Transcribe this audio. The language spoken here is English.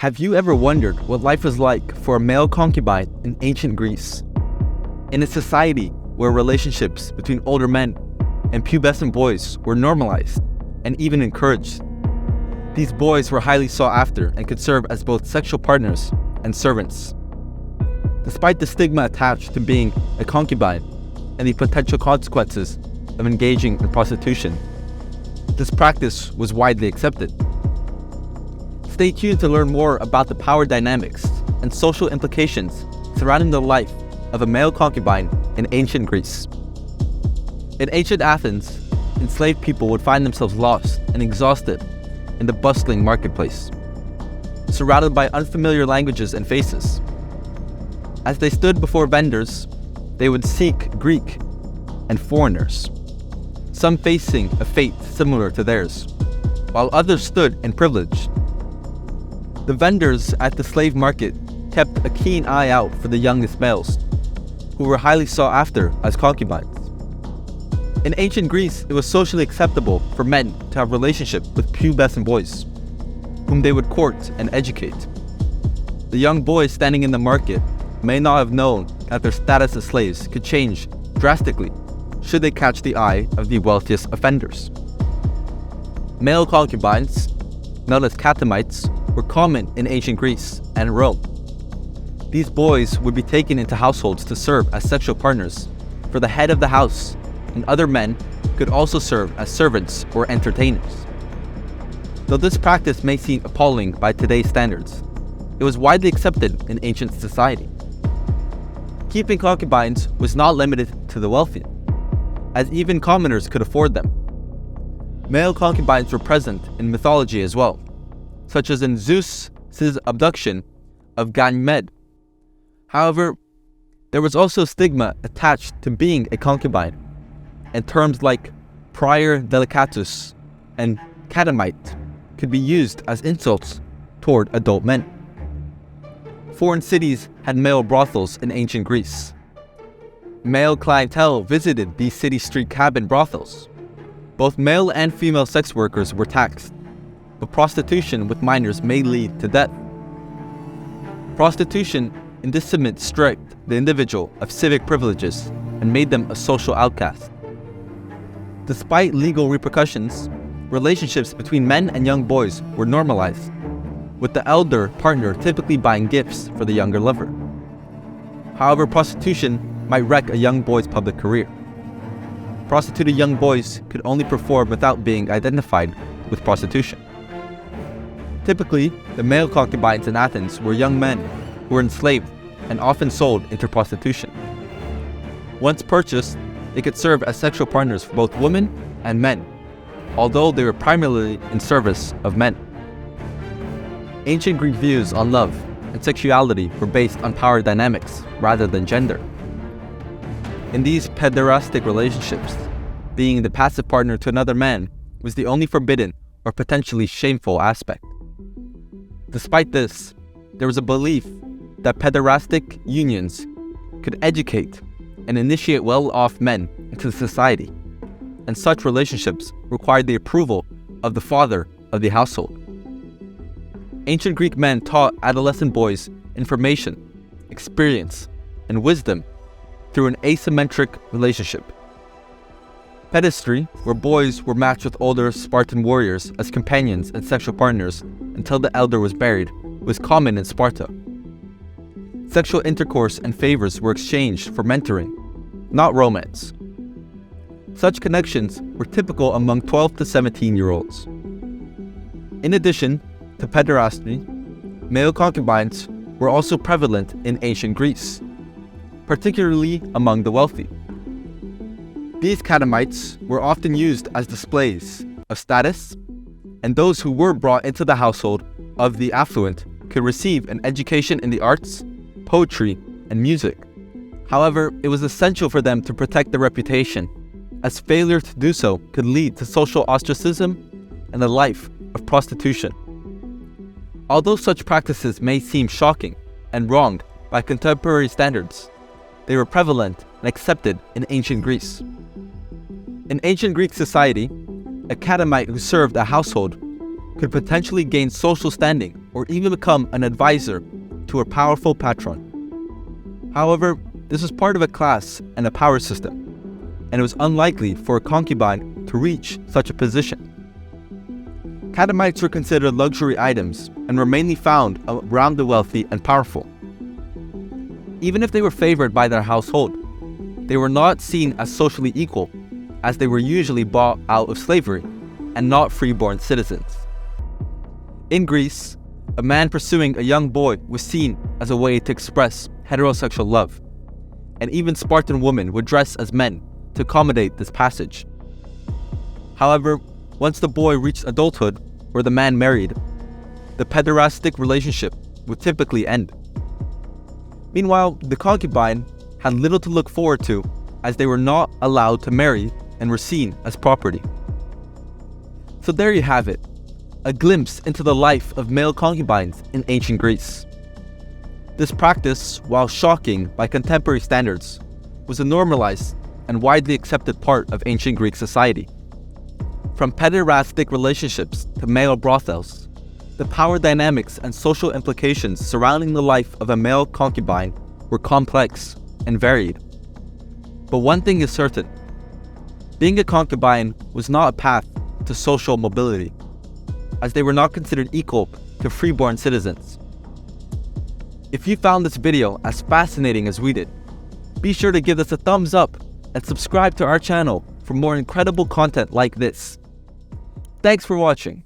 Have you ever wondered what life was like for a male concubine in ancient Greece? In a society where relationships between older men and pubescent boys were normalized and even encouraged, these boys were highly sought after and could serve as both sexual partners and servants. Despite the stigma attached to being a concubine and the potential consequences of engaging in prostitution, this practice was widely accepted. Stay tuned to learn more about the power dynamics and social implications surrounding the life of a male concubine in ancient Greece. In ancient Athens, enslaved people would find themselves lost and exhausted in the bustling marketplace, surrounded by unfamiliar languages and faces. As they stood before vendors, they would seek Greek and foreigners, some facing a fate similar to theirs, while others stood in privilege. The vendors at the slave market kept a keen eye out for the youngest males, who were highly sought after as concubines. In ancient Greece, it was socially acceptable for men to have relationships with pubescent boys, whom they would court and educate. The young boys standing in the market may not have known that their status as slaves could change drastically should they catch the eye of the wealthiest offenders. Male concubines, known as catamites, were common in ancient Greece and Rome. These boys would be taken into households to serve as sexual partners for the head of the house, and other men could also serve as servants or entertainers. Though this practice may seem appalling by today's standards, it was widely accepted in ancient society. Keeping concubines was not limited to the wealthy, as even commoners could afford them. Male concubines were present in mythology as well, such as in Zeus's abduction of Ganymede. However, there was also stigma attached to being a concubine, and terms like prior delicatus and catamite could be used as insults toward adult men. Foreign cities had male brothels in ancient Greece. Male clientele visited these city street cabin brothels. Both male and female sex workers were taxed, but prostitution with minors may lead to death. Prostitution in this segment stripped the individual of civic privileges and made them a social outcast. Despite legal repercussions, relationships between men and young boys were normalized, with the elder partner typically buying gifts for the younger lover. However, prostitution might wreck a young boy's public career. Prostituted young boys could only perform without being identified with prostitution. Typically, the male concubines in Athens were young men who were enslaved and often sold into prostitution. Once purchased, they could serve as sexual partners for both women and men, although they were primarily in service of men. Ancient Greek views on love and sexuality were based on power dynamics rather than gender. In these pederastic relationships, being the passive partner to another man was the only forbidden or potentially shameful aspect. Despite this, there was a belief that pederastic unions could educate and initiate well-off men into society, and such relationships required the approval of the father of the household. Ancient Greek men taught adolescent boys information, experience, and wisdom through an asymmetric relationship. Pedestry, where boys were matched with older Spartan warriors as companions and sexual partners until the elder was buried, was common in Sparta. Sexual intercourse and favors were exchanged for mentoring, not romance. Such connections were typical among 12 to 17-year-olds. In addition to pederasty, male concubines were also prevalent in ancient Greece, particularly among the wealthy. These catamites were often used as displays of status, and those who were brought into the household of the affluent could receive an education in the arts, poetry, and music. However, it was essential for them to protect their reputation, as failure to do so could lead to social ostracism and a life of prostitution. Although such practices may seem shocking and wrong by contemporary standards, they were prevalent and accepted in ancient Greece. In ancient Greek society, a catamite who served a household could potentially gain social standing or even become an advisor to a powerful patron. However, this was part of a class and a power system, and it was unlikely for a concubine to reach such a position. Catamites were considered luxury items and were mainly found around the wealthy and powerful. Even if they were favored by their household, they were not seen as socially equal, as they were usually bought out of slavery and not freeborn citizens. In Greece, a man pursuing a young boy was seen as a way to express heterosexual love, and even Spartan women would dress as men to accommodate this passage. However, once the boy reached adulthood or the man married, the pederastic relationship would typically end. Meanwhile, the concubine had little to look forward to, as they were not allowed to marry and were seen as property. So there you have it, a glimpse into the life of male concubines in ancient Greece. This practice, while shocking by contemporary standards, was a normalized and widely accepted part of ancient Greek society. From pederastic relationships to male brothels, the power dynamics and social implications surrounding the life of a male concubine were complex and varied. But one thing is certain: being a concubine was not a path to social mobility, as they were not considered equal to freeborn citizens. If you found this video as fascinating as we did, be sure to give us a thumbs up and subscribe to our channel for more incredible content like this. Thanks for watching.